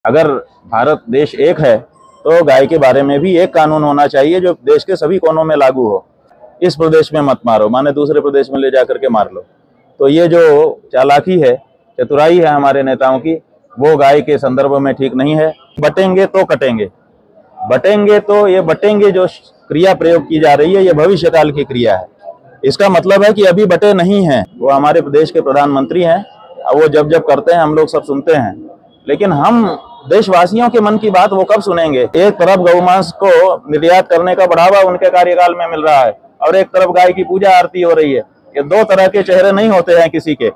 अगर भारत देश एक है तो गाय के बारे में भी एक कानून होना चाहिए जो देश के सभी कोनों में लागू हो। इस प्रदेश में मत मारो, माने दूसरे प्रदेश में ले जाकर के मार लो। तो ये जो चालाकी है, चतुराई है हमारे नेताओं की, वो गाय के संदर्भ में ठीक नहीं है। बटेंगे तो कटेंगे, बटेंगे तो ये बटेंगे जो क्रिया प्रयोग की जा रही है ये भविष्य काल की क्रिया है। इसका मतलब है कि अभी बटे नहीं हैं। वो हमारे प्रदेश के प्रधानमंत्री हैं, वो जब जब करते हैं हम लोग सब सुनते हैं, लेकिन हम देशवासियों के मन की बात वो कब सुनेंगे। एक तरफ गौमांस को निर्यात करने का बढ़ावा उनके कार्यकाल में मिल रहा है और एक तरफ गाय की पूजा आरती हो रही है। ये दो तरह के चेहरे नहीं होते हैं किसी के।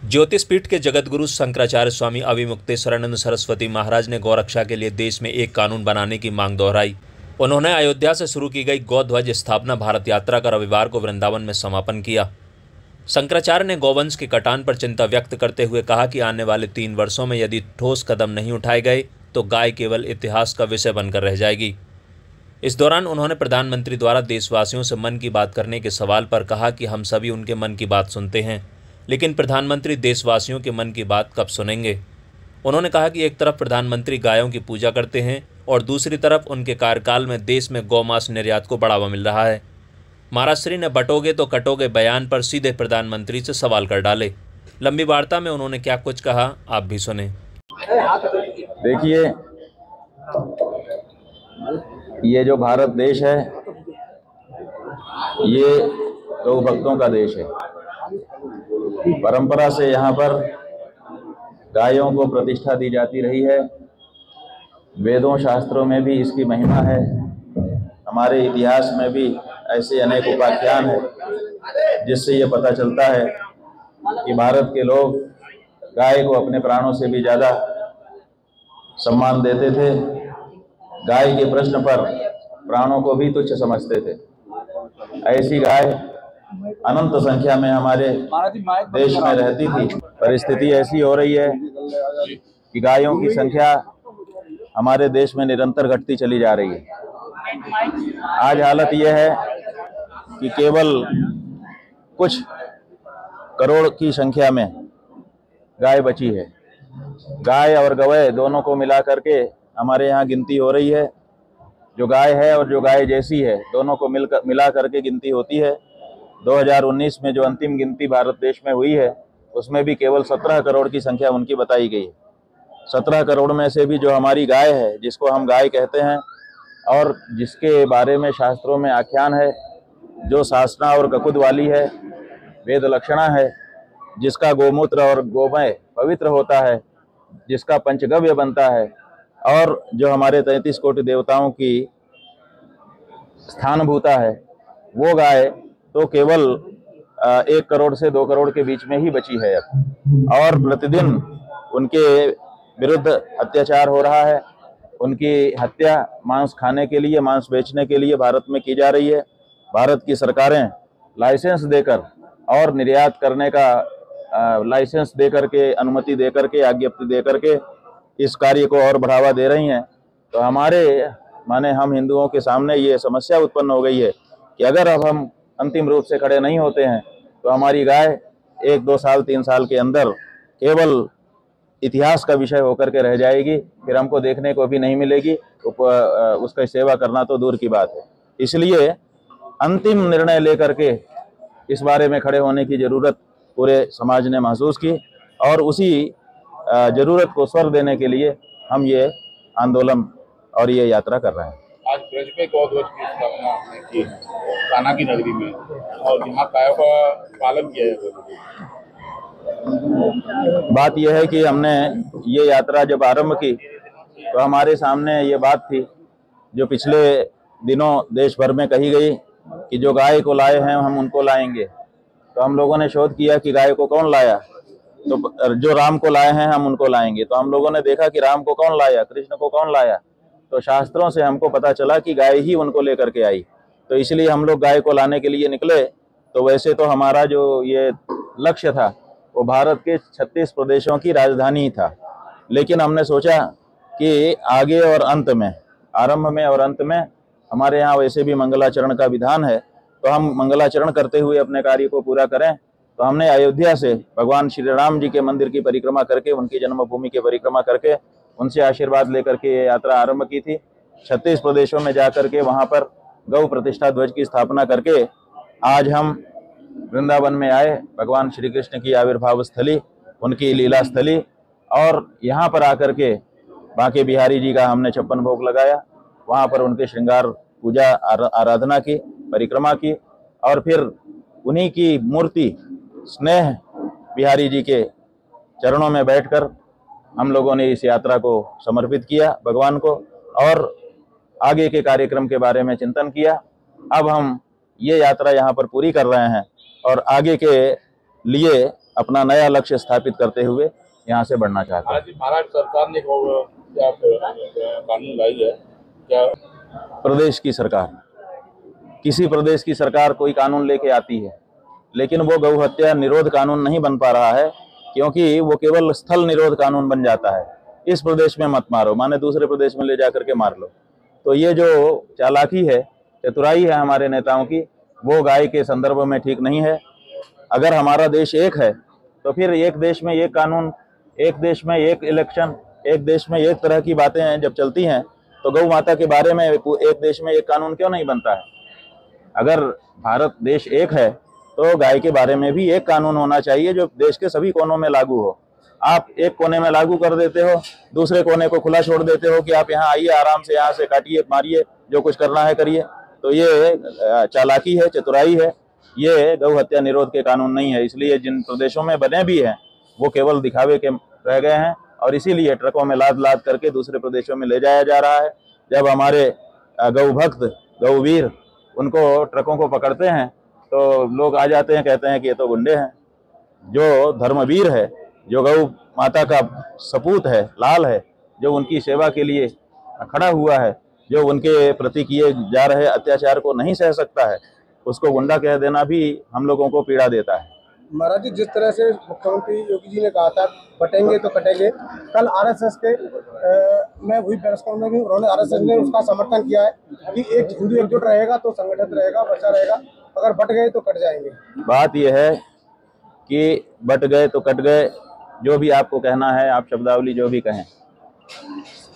ज्योतिषपीठ के जगतगुरु शंकराचार्य स्वामी अविमुक्तेश्वरानंद सरस्वती महाराज ने गौरक्षा के लिए देश में एक कानून बनाने की मांग दोहराई। उन्होंने अयोध्या से शुरू की गई गौध्वज स्थापना भारत यात्रा का रविवार को वृंदावन में समापन किया। शंकराचार्य ने गौवंश की कटान पर चिंता व्यक्त करते हुए कहा कि आने वाले 3 वर्षों में यदि ठोस कदम नहीं उठाए गए तो गाय केवल इतिहास का विषय बनकर रह जाएगी। इस दौरान उन्होंने प्रधानमंत्री द्वारा देशवासियों से मन की बात करने के सवाल पर कहा कि हम सभी उनके मन की बात सुनते हैं, लेकिन प्रधानमंत्री देशवासियों के मन की बात कब सुनेंगे। उन्होंने कहा कि एक तरफ प्रधानमंत्री गायों की पूजा करते हैं और दूसरी तरफ उनके कार्यकाल में देश में गौमांस निर्यात को बढ़ावा मिल रहा है। महाराज श्री ने बटोगे तो कटोगे बयान पर सीधे प्रधानमंत्री से सवाल कर डाले। लंबी वार्ता में उन्होंने क्या कुछ कहा, आप भी सुने। देखिए, ये जो भारत देश है ये गौ भक्तों का देश है। परंपरा से यहाँ पर गायों को प्रतिष्ठा दी जाती रही है। वेदों शास्त्रों में भी इसकी महिमा है। हमारे इतिहास में भी ऐसे अनेक उपाख्यान हैं जिससे ये पता चलता है कि भारत के लोग गाय को अपने प्राणों से भी ज़्यादा सम्मान देते थे। गाय के प्रश्न पर प्राणों को भी तुच्छ समझते थे। ऐसी गाय अनंत संख्या में हमारे देश में रहती थी। परिस्थिति ऐसी हो रही है कि गायों की संख्या हमारे देश में निरंतर घटती चली जा रही है। आज हालत यह है कि केवल कुछ करोड़ की संख्या में गाय बची है। गाय और गवै दोनों को मिला करके हमारे यहाँ गिनती हो रही है। जो गाय है और जो गाय जैसी है दोनों को मिला करके गिनती होती है। 2019 में जो अंतिम गिनती भारत देश में हुई है उसमें भी केवल 17 करोड़ की संख्या उनकी बताई गई है। 17 करोड़ में से भी जो हमारी गाय है, जिसको हम गाय कहते हैं और जिसके बारे में शास्त्रों में आख्यान है, जो सासना और ककुद वाली है, वेद लक्षणा है, जिसका गोमूत्र और गोमय पवित्र होता है, जिसका पंचगव्य बनता है और जो हमारे 33 कोटि देवताओं की स्थानभूता है, वो गाय तो केवल 1 करोड़ से 2 करोड़ के बीच में ही बची है अब। और प्रतिदिन उनके विरुद्ध अत्याचार हो रहा है। उनकी हत्या मांस खाने के लिए, मांस बेचने के लिए भारत में की जा रही है। भारत की सरकारें लाइसेंस देकर और निर्यात करने का लाइसेंस दे करके, अनुमति दे करके, आज्ञप्ति दे करके इस कार्य को और बढ़ावा दे रही हैं। तो हमारे माने हम हिंदुओं के सामने ये समस्या उत्पन्न हो गई है कि अगर अब हम अंतिम रूप से खड़े नहीं होते हैं तो हमारी गाय 1, 2 साल, 3 साल के अंदर केवल इतिहास का विषय होकर के रह जाएगी। फिर हमको देखने को भी नहीं मिलेगी। उसका सेवा करना तो दूर की बात है। इसलिए अंतिम निर्णय लेकर के इस बारे में खड़े होने की जरूरत पूरे समाज ने महसूस की और उसी जरूरत को स्वर देने के लिए हम ये आंदोलन और ये यात्रा कर रहे हैं। आज ब्रज में गौध्वज की स्थापना आपने की कान्हा की नगरी में और यहाँ गायों का पालन किया जाता है। बात यह है कि हमने ये यात्रा जब आरंभ की तो हमारे सामने ये बात थी जो पिछले दिनों देश भर में कही गई कि जो गाय को लाए हैं हम उनको लाएंगे। तो हम लोगों ने शोध किया कि गाय को कौन लाया, तो जो राम को लाए हैं हम उनको लाएंगे। तो हम लोगों ने देखा कि राम को कौन लाया, कृष्ण को कौन लाया। तो शास्त्रों से हमको पता चला कि गाय ही उनको लेकर के आई। तो इसलिए हम लोग गाय को लाने के लिए निकले। तो वैसे तो हमारा जो ये लक्ष्य था वो भारत के 36 प्रदेशों की राजधानी था, लेकिन हमने सोचा कि आगे और अंत में, आरंभ में और अंत में हमारे यहाँ वैसे भी मंगलाचरण का विधान है, तो हम मंगलाचरण करते हुए अपने कार्य को पूरा करें। तो हमने अयोध्या से भगवान श्री राम जी के मंदिर की परिक्रमा करके, उनकी जन्मभूमि की परिक्रमा करके उनसे आशीर्वाद लेकर के ये यात्रा आरंभ की थी। 36 प्रदेशों में जाकर के वहाँ पर गौ प्रतिष्ठा ध्वज की स्थापना करके आज हम वृंदावन में आए, भगवान श्री कृष्ण की आविर्भाव स्थली, उनकी लीला स्थली, और यहाँ पर आकर के बांके बिहारी जी का हमने 56 भोग लगाया। वहाँ पर उनके श्रृंगार पूजा आराधना की, परिक्रमा की, और फिर उन्हीं की मूर्ति स्नेह बिहारी जी के चरणों में बैठकर हम लोगों ने इस यात्रा को समर्पित किया भगवान को, और आगे के कार्यक्रम के बारे में चिंतन किया। अब हम ये यात्रा यहाँ पर पूरी कर रहे हैं और आगे के लिए अपना नया लक्ष्य स्थापित करते हुए यहाँ से बढ़ना चाहते हैं। महाराष्ट्र सरकार ने क्या कानून लाई है क्या? प्रदेश की सरकार, किसी प्रदेश की सरकार कोई कानून लेके आती है, लेकिन वो गौ हत्या निरोध कानून नहीं बन पा रहा है, क्योंकि वो केवल स्थल निरोध कानून बन जाता है। इस प्रदेश में मत मारो, माने दूसरे प्रदेश में ले जाकर के मार लो। तो ये जो चालाकी है, चतुराई है हमारे नेताओं की, वो गाय के संदर्भ में ठीक नहीं है। अगर हमारा देश एक है तो फिर एक देश में एक कानून, एक देश में एक इलेक्शन, एक देश में एक तरह की बातें जब चलती हैं, तो गौ माता के बारे में एक देश में एक कानून क्यों नहीं बनता है? अगर भारत देश एक है तो गाय के बारे में भी एक कानून होना चाहिए जो देश के सभी कोनों में लागू हो। आप एक कोने में लागू कर देते हो, दूसरे कोने को खुला छोड़ देते हो कि आप यहाँ आइए, आराम से यहाँ से काटिए, मारिए, जो कुछ करना है करिए। तो ये चालाकी है, चतुराई है, ये गौ हत्या निरोध के कानून नहीं है। इसलिए जिन प्रदेशों में बने भी हैं वो केवल दिखावे के रह गए हैं, और इसीलिए ट्रकों में लाद लाद करके दूसरे प्रदेशों में ले जाया जा रहा है। जब हमारे गौ भक्त, गौ वीर उनको ट्रकों को पकड़ते हैं तो लोग आ जाते हैं, कहते हैं कि ये तो गुंडे हैं। जो धर्मवीर है, जो गौ माता का सपूत है, लाल है, जो उनकी सेवा के लिए खड़ा हुआ है, जो उनके प्रति किए जा रहे अत्याचार को नहीं सह सकता है, उसको गुंडा कह देना भी हम लोगों को पीड़ा देता है। महाराज जी, जिस तरह से मुख्यमंत्री योगी जी ने कहा था बटेंगे तो कटेंगे, कल आरएसएस के में हुई प्रेस कॉन्फ्रेंस में उन्होंने आरएसएस ने उसका समर्थन किया है कि एक हिंदू एकजुट रहेगा तो संगठित रहेगा, बचा रहेगा, अगर बट गए तो कट जाएंगे। बात यह है कि बट गए तो कट गए, जो भी आपको कहना है, आप शब्दावली जो भी कहें,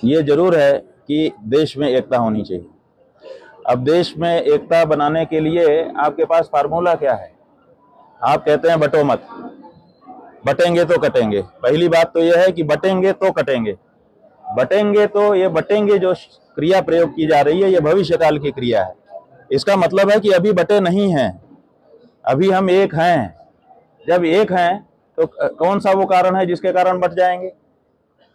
ये जरूर है कि देश में एकता होनी चाहिए। अब देश में एकता बनाने के लिए आपके पास फार्मूला क्या है? आप कहते हैं बटो मत, बटेंगे तो कटेंगे। पहली बात तो यह है कि बटेंगे तो कटेंगे। बटेंगे तो ये बटेंगे जो क्रिया प्रयोग की जा रही है, ये भविष्य काल की क्रिया है। इसका मतलब है कि अभी बटे नहीं हैं, अभी हम एक हैं। जब एक हैं तो कौन सा वो कारण है जिसके कारण बट जाएंगे?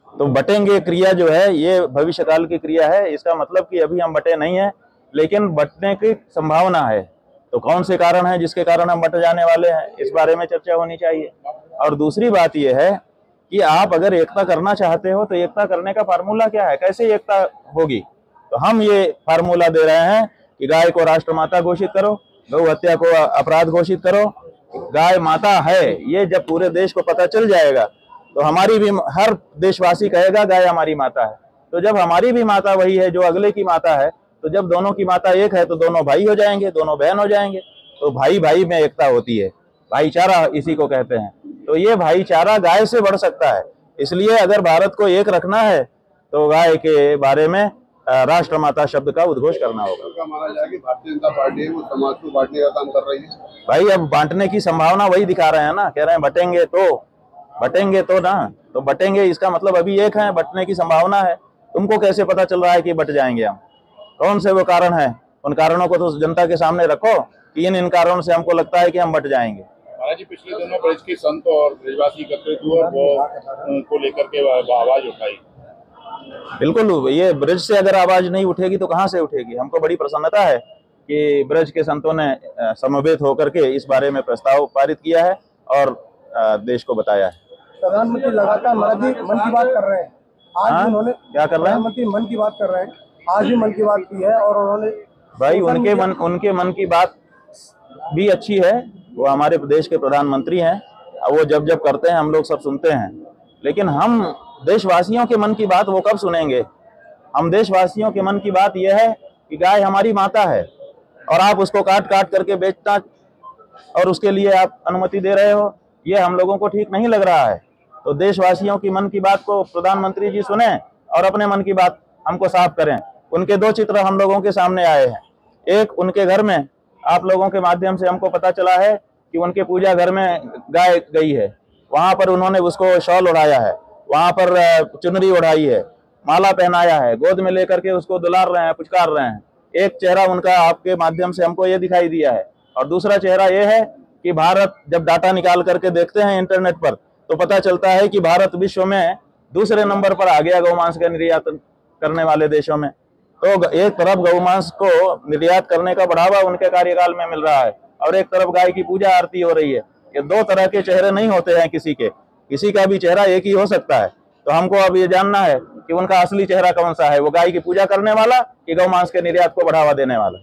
तो बटेंगे क्रिया जो है ये भविष्य काल की क्रिया है। इसका मतलब कि अभी हम बटे नहीं हैं, लेकिन बटने की संभावना है। तो कौन से कारण है जिसके कारण हम बट जाने वाले हैं, इस बारे में चर्चा होनी चाहिए। और दूसरी बात यह है कि आप अगर एकता करना चाहते हो तो एकता करने का फार्मूला क्या है, कैसे एकता होगी? तो हम ये फार्मूला दे रहे हैं कि गाय को राष्ट्रमाता घोषित करो, गौ हत्या को अपराध घोषित करो। गाय माता है, ये जब पूरे देश को पता चल जाएगा तो हमारी भी, हर देशवासी कहेगा गाय हमारी माता है। तो जब हमारी भी माता वही है जो अगले की माता है, तो जब दोनों की माता एक है तो दोनों भाई हो जाएंगे, दोनों बहन हो जाएंगे। तो भाई भाई में एकता होती है, भाईचारा इसी को कहते हैं। तो ये भाईचारा गाय से बढ़ सकता है। इसलिए अगर भारत को एक रखना है तो गाय के बारे में राष्ट्रमाता शब्द का उद्घोष करना होगा। भारतीय जनता पार्टी है वो समाज को बांटने का काम कर रही है। भाई अब बांटने की संभावना वही दिखा रहे हैं ना, कह रहे हैं बटेंगे तो ना, तो बटेंगे इसका मतलब अभी एक है, बटने की संभावना है। तुमको कैसे पता चल रहा है कि बट जाएंगे हम? कौन से वो कारण है? उन कारणों को तो जनता के सामने रखो कि इन कारणों से हमको लगता है कि हम बट जाएंगे। महाराज जी, पिछले दिनों ब्रज के संत और ब्रजवासी एकत्रित हुए, वो को लेकर के आवाज उठाई। बिल्कुल, ये ब्रज से अगर आवाज नहीं उठेगी तो कहाँ से उठेगी? हमको बड़ी प्रसन्नता है कि ब्रज के संतों ने समवेत होकर के इस बारे में प्रस्ताव पारित किया है और देश को बताया है। प्रधानमंत्री लगातार महाराज जी मन की बात कर रहे हैं। आज उन्होंने क्या कर रहे हैं? प्रधानमंत्री मन की बात कर रहे हैं, आज भी मन की बात की है। और उन्होंने भाई उनके मन की बात भी अच्छी है। वो हमारे प्रदेश के प्रधानमंत्री हैं, वो जब जब करते हैं हम लोग सब सुनते हैं। लेकिन हम देशवासियों के मन की बात वो कब सुनेंगे? हम देशवासियों के मन की बात यह है कि गाय हमारी माता है और आप उसको काट काट करके बेचना और उसके लिए आप अनुमति दे रहे हो, ये हम लोगों को ठीक नहीं लग रहा है। तो देशवासियों की मन की बात को प्रधानमंत्री जी सुने और अपने मन की बात हमको साफ करें। उनके 2 चित्र हम लोगों के सामने आए हैं। एक, उनके घर में आप लोगों के माध्यम से हमको पता चला है कि उनके पूजा घर में गाय गई है, वहां पर उन्होंने उसको शॉल उड़ाया है, वहां पर चुनरी उड़ाई है, माला पहनाया है, गोद में लेकर के उसको दुलार रहे हैं, पुचकार रहे हैं। एक चेहरा उनका आपके माध्यम से हमको ये दिखाई दिया है। और दूसरा चेहरा ये है कि भारत, जब डाटा निकाल करके देखते हैं इंटरनेट पर, तो पता चलता है कि भारत विश्व में दूसरे नंबर पर आ गया गौमांस का निर्यात करने वाले देशों में। तो एक तरफ गौमांस को निर्यात करने का बढ़ावा उनके कार्यकाल में मिल रहा है और एक तरफ गाय की पूजा आरती हो रही है। ये 2 तरह के चेहरे नहीं होते हैं किसी का भी चेहरा एक ही हो सकता है। तो हमको अब ये जानना है कि उनका असली चेहरा कौन सा है, वो गाय की पूजा करने वाला कि गौमांस के निर्यात को बढ़ावा देने वाला।